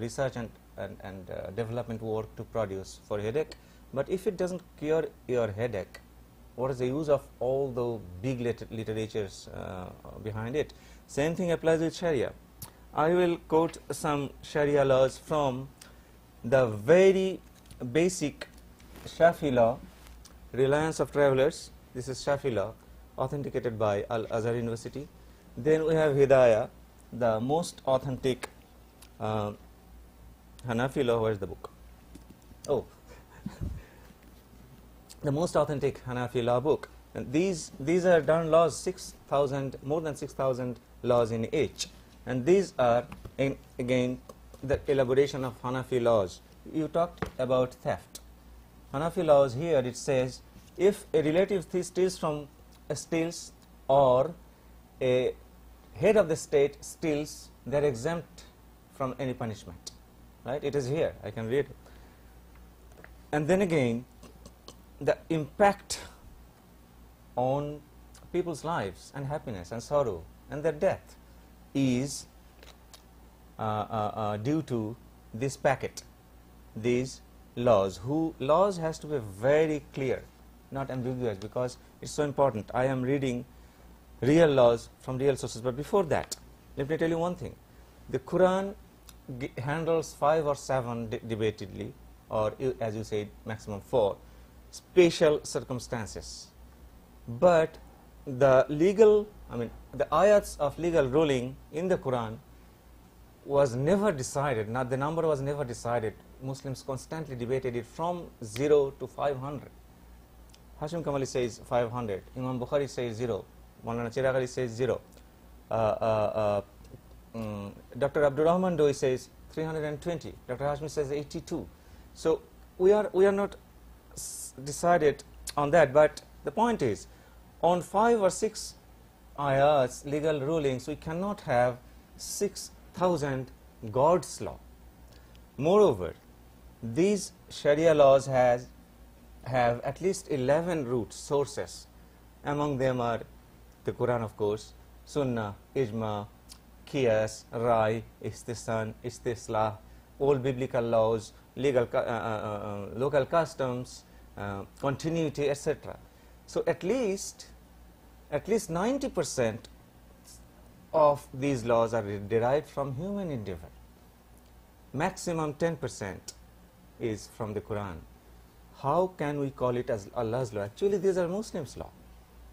research and development work to produce for headache. But if it doesn't cure your headache, what is the use of all the big literatures behind it? Same thing applies with Sharia. I will quote some Sharia laws from the very basic Shafi law, Reliance of Travelers. This is Shafi law, authenticated by Al-Azhar University. Then we have Hidayah, the most authentic Hanafi law. Where is the book? Oh, the most authentic Hanafi law book. And these are done laws, 6,000, more than 6,000 laws in each. And these are, again, the elaboration of Hanafi laws. You talked about theft. Hanafi laws here, it says, if a relative steals or a head of the state steals, they are exempt from any punishment. Right? It is here. I can read it. And then again, the impact on people's lives and happiness and sorrow and their death is due to this packet, these laws. Laws has to be very clear, not ambiguous, because it's so important. I am reading real laws from real sources. But before that, let me tell you one thing. The Quran handles 5 or 7 debatedly, or as you said, maximum 4 special circumstances. But the legal, the ayats of legal ruling in the Quran was never decided. Not the number was never decided. Muslims constantly debated it from 0 to 500. Hashim Kamali says 500. Imam Bukhari says 0. Maulana Chiragh says 0. Dr. Abdul Rahman Doi says 320. Dr. Hashmi says 82. So we are not decided on that. But the point is, on 5 or 6 ayats, legal rulings, we cannot have 6,000 God's law. Moreover, these Sharia laws have at least 11 root sources. Among them are the Quran, of course, Sunnah, Ijma, Qiyas, Rai, Istihsan, Istislah, all biblical laws, legal, local customs, continuity, etc. So at least 90% of these laws are derived from human endeavor. Maximum 10% is from the Quran. How can we call it as Allah's law? Actually, these are Muslims' law.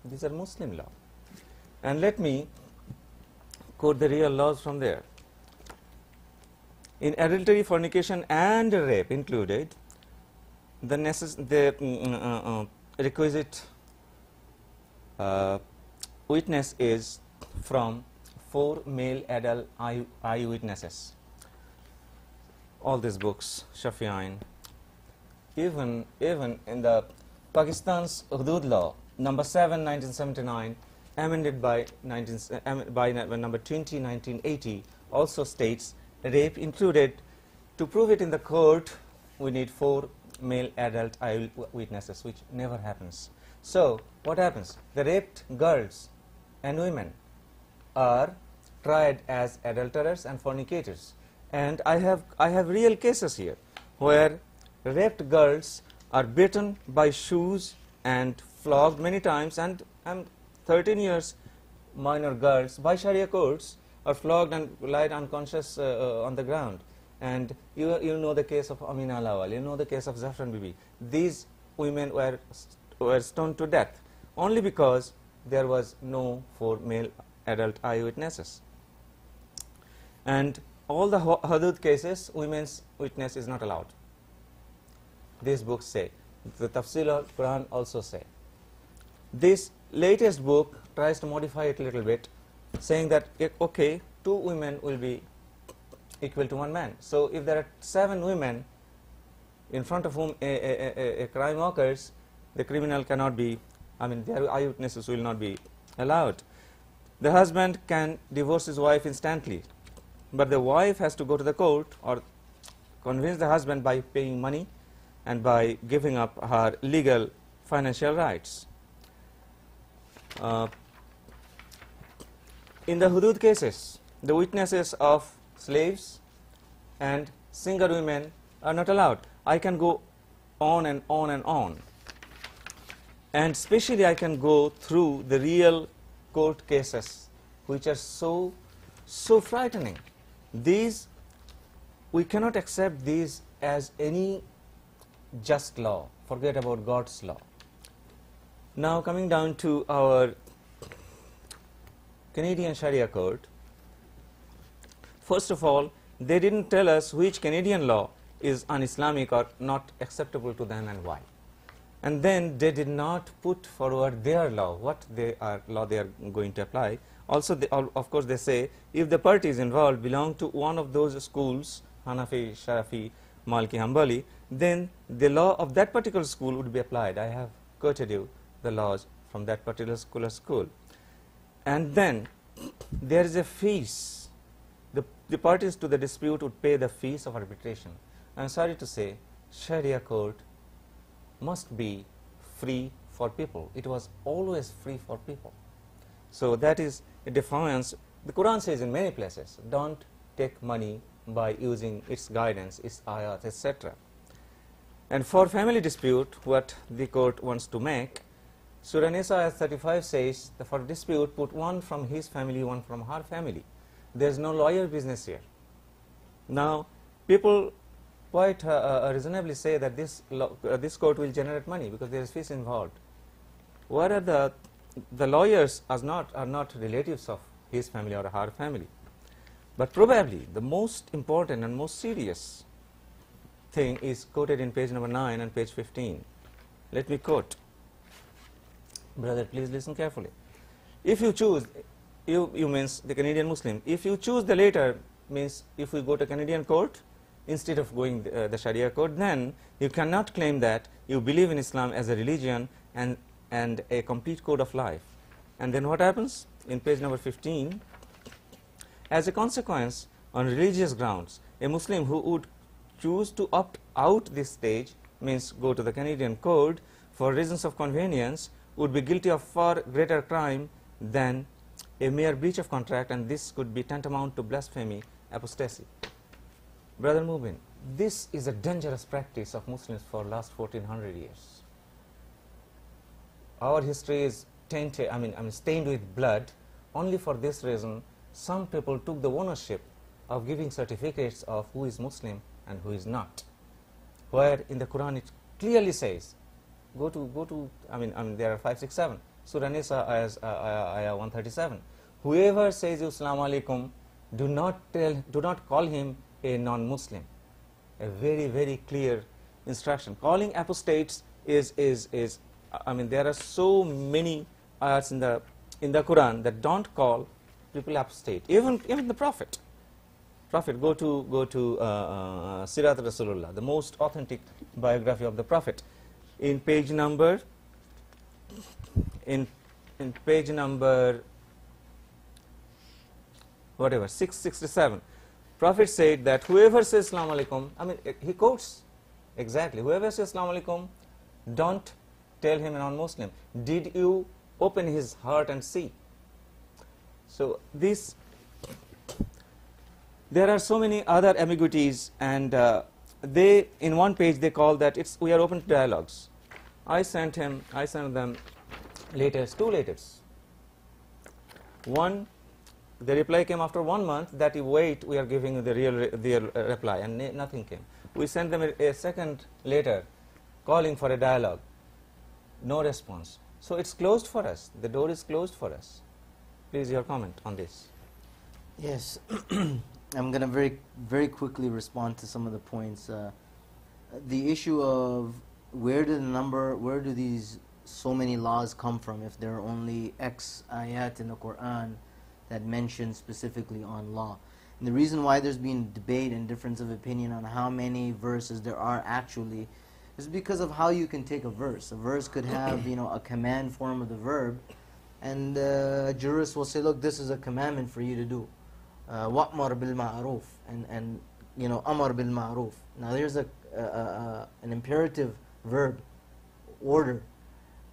These are Muslim law. And let me quote the real laws from there. In adultery, fornication, and rape included, the requisite witness is from 4 male adult eyewitnesses. All these books, Shafi'ain. Even in the Pakistan's Hudud law, number 7, 1979, amended by number 20, 1980, also states rape included. To prove it in the court, we need 4 male adult eyewitnesses, which never happens. So what happens? The raped girls and women are tried as adulterers and fornicators. And I have real cases here where raped girls are beaten by shoes and flogged many times, and 13 years minor girls by Sharia courts are flogged and lied unconscious on the ground. And you know the case of Amina Lawal, you know the case of Zafran Bibi. These women were stoned to death only because there was no 4 male adult eyewitnesses. And all the Hudud cases, women's witness is not allowed. These books say. The Tafsir of Quran also say. This latest book tries to modify it a little bit, saying that, okay, 2 women will be equal to 1 man. So if there are 7 women in front of whom a crime occurs, the criminal cannot be, their eyewitnesses will not be allowed. The husband can divorce his wife instantly, but the wife has to go to the court or convince the husband by paying money and by giving up her legal financial rights. In the Hudud cases, the witnesses of slaves and single women are not allowed. I can go on and on and on. And especially I can go through the real court cases, which are so frightening. These, we cannot accept these as any just law. Forget about God's law. Now coming down to our Canadian Sharia Court, first of all, they didn't tell us which Canadian law is un-Islamic or not acceptable to them and why. And then they did not put forward their law, what law they are going to apply. Also, of course, they say if the parties involved belong to one of those schools, Hanafi, Sharafi, Maliki, Hanbali, then the law of that particular school would be applied. I have quoted you the laws from that particular school. And then there is a fees. The parties to the dispute would pay the fees of arbitration. I am sorry to say, Sharia court must be free for people. It was always free for people. So that is a defiance. The Quran says in many places, don't take money by using its guidance, its ayat, etc. And for family dispute, what the court wants to make, Surah Nisa ayat 35 says that for dispute, put one from his family, one from her family. There is no lawyer business here. Now, people quite reasonably say that this court will generate money because there is fees involved. Whereas the lawyers are not relatives of his family or her family. But probably the most important and most serious thing is quoted in page number 9 and page 15. Let me quote. Brother, please listen carefully. If you choose, you means the Canadian Muslim, if you choose the later, means if we go to Canadian court, instead of going the Sharia court, then you cannot claim that you believe in Islam as a religion and a complete code of life. And then what happens? In page number 15, as a consequence, on religious grounds, a Muslim who would choose to opt out this stage, means go to the Canadian code, for reasons of convenience, would be guilty of far greater crime than a mere breach of contract, and this could be tantamount to blasphemy, apostasy. Brother Mubin, this is a dangerous practice of Muslims for last 1400 years. Our history is tainted, stained with blood. Only for this reason, some people took the ownership of giving certificates of who is Muslim and who is not. Where in the Quran it clearly says, there are 5, 6, 7. Surah Nisa ayah 137. Whoever says Assalamu alaikum, do not call him a non-Muslim. A very, very clear instruction. Calling apostates is there are so many ayats in the Quran that don't call people apostate. Even the Prophet. Go to Sirat Rasulullah, the most authentic biography of the Prophet. In page number 667, Prophet said that whoever says Assalamu alaikum, he quotes exactly, whoever says Assalamu alaikum, don't tell him a non-Muslim. Did you open his heart and see? So there are so many other ambiguities, and they, in one page, they call that we are open to dialogues. I sent them letters, 2 letters. One, the reply came after 1 month that you wait, we are giving you the real reply, and nothing came. We sent them a second letter calling for a dialogue. No response. So it's closed for us. The door is closed for us. Please, your comment on this. Yes. I'm going to very, very quickly respond to some of the points. The issue of where do these so many laws come from if there are only X ayat in the Quran that mention specifically on law. And the reason why there's been debate and difference of opinion on how many verses there are actually is because of how you can take a verse. A verse could have a command form of the verb, and jurists will say, look, this is a commandment for you to do. وَأْمَرْ بِالْمَعْرُوفِ and أَمَرْ بِالْمَعْرُوفِ. Now there's an imperative verb, order.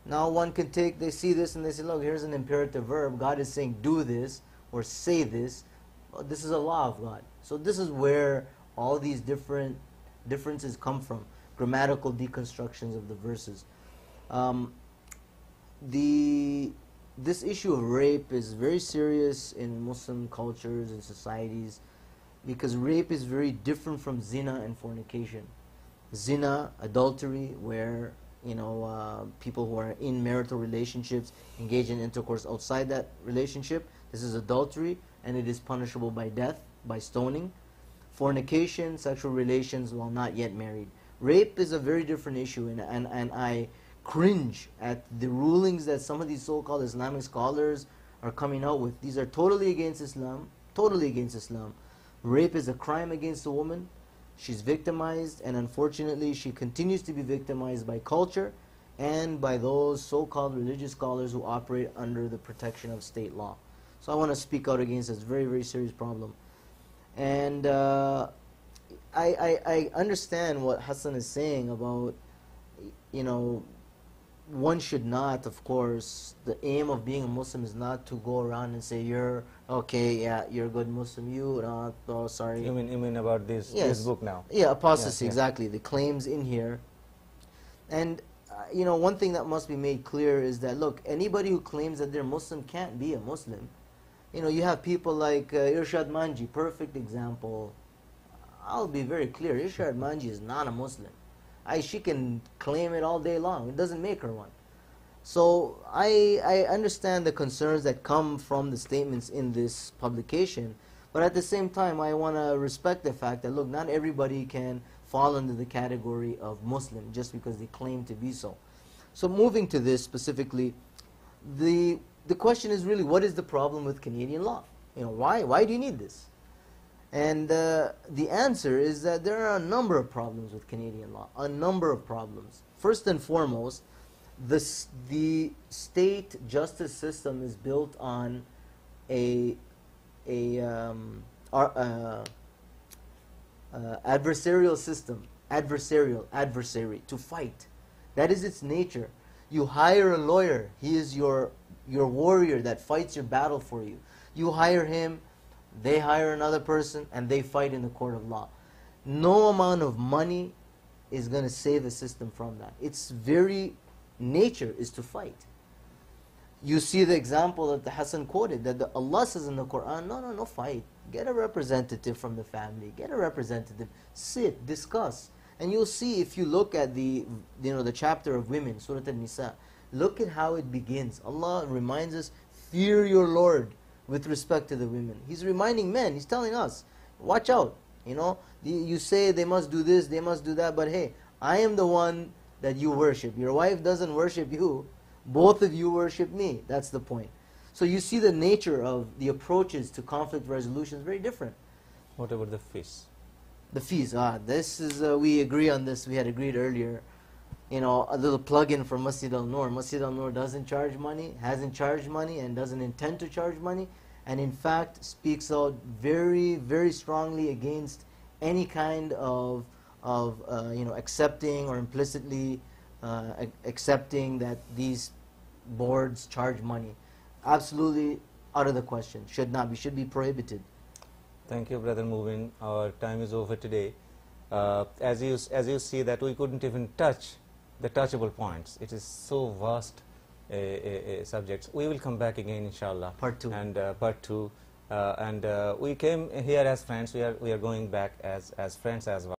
Now one can they see this and they say, look, here's an imperative verb. God is saying do this or say this. Well, this is a law of God. So this is where all these differences come from, grammatical deconstructions of the verses. This issue of rape is very serious in Muslim cultures and societies, because rape is very different from zina and fornication. Zina, adultery, where people who are in marital relationships engage in intercourse outside that relationship. This is adultery, and it is punishable by death, by stoning. Fornication, sexual relations while not yet married. Rape is a very different issue, and I cringe at the rulings that some of these so-called Islamic scholars are coming out with. These are totally against Islam, totally against Islam. Rape is a crime against a woman. She's victimized, and unfortunately she continues to be victimized by culture and by those so-called religious scholars who operate under the protection of state law. So I want to speak out against this very, very serious problem. And I understand what Hasan is saying about, one should not, of course, the aim of being a Muslim is not to go around and say, you're okay, yeah, you're a good Muslim, you not, oh, sorry. You mean about this, Yes. this book now? Yeah, apostasy, Yes, exactly. The claims in here. And, one thing that must be made clear is that, look, anybody who claims that they're Muslim can't be a Muslim. You have people like Irshad Manji, perfect example. I'll be very clear, Irshad Manji is not a Muslim. She can claim it all day long. It doesn't make her one. So I understand the concerns that come from the statements in this publication, but at the same time I want to respect the fact that, look, not everybody can fall under the category of Muslim just because they claim to be so. So moving to this specifically, the question is really, what is the problem with Canadian law? Why do you need this? And the answer is that there are a number of problems with Canadian law, a number of problems. First and foremost, the state justice system is built on adversarial system, adversary, to fight. That is its nature. You hire a lawyer, he is your warrior that fights your battle for you. You hire him, they hire another person, and they fight in the court of law. No amount of money is going to save the system from that. Its very nature is to fight. You see the example that the Hasan quoted, that Allah says in the Quran, no fight. Get a representative from the family. Get a representative. Sit, discuss. And you'll see, if you look at the chapter of women, Surah An-Nisa, look at how it begins. Allah reminds us, fear your Lord with respect to the women. He's reminding men, He's telling us, watch out. You say they must do this, they must do that, but hey, I am the one that you worship. Your wife doesn't worship you. Both of you worship me. That's the point. So you see the nature of the approaches to conflict resolution is very different. What about the fees? The fees, this is, we agree on this. We had agreed earlier. A little plug-in for Masjid al-Nur. Masjid al-Nur doesn't charge money, hasn't charged money, and doesn't intend to charge money, and in fact speaks out very, very strongly against any kind of accepting or implicitly accepting that these boards charge money. Absolutely out of the question. Should not be. Should be prohibited. Thank you, Brother Mubin. Our time is over today. As you see that we couldn't even touch the touchable points. It is so vast a subject. We will come back again, inshallah. Part 2. And part 2. We came here as friends. We are going back as friends as well.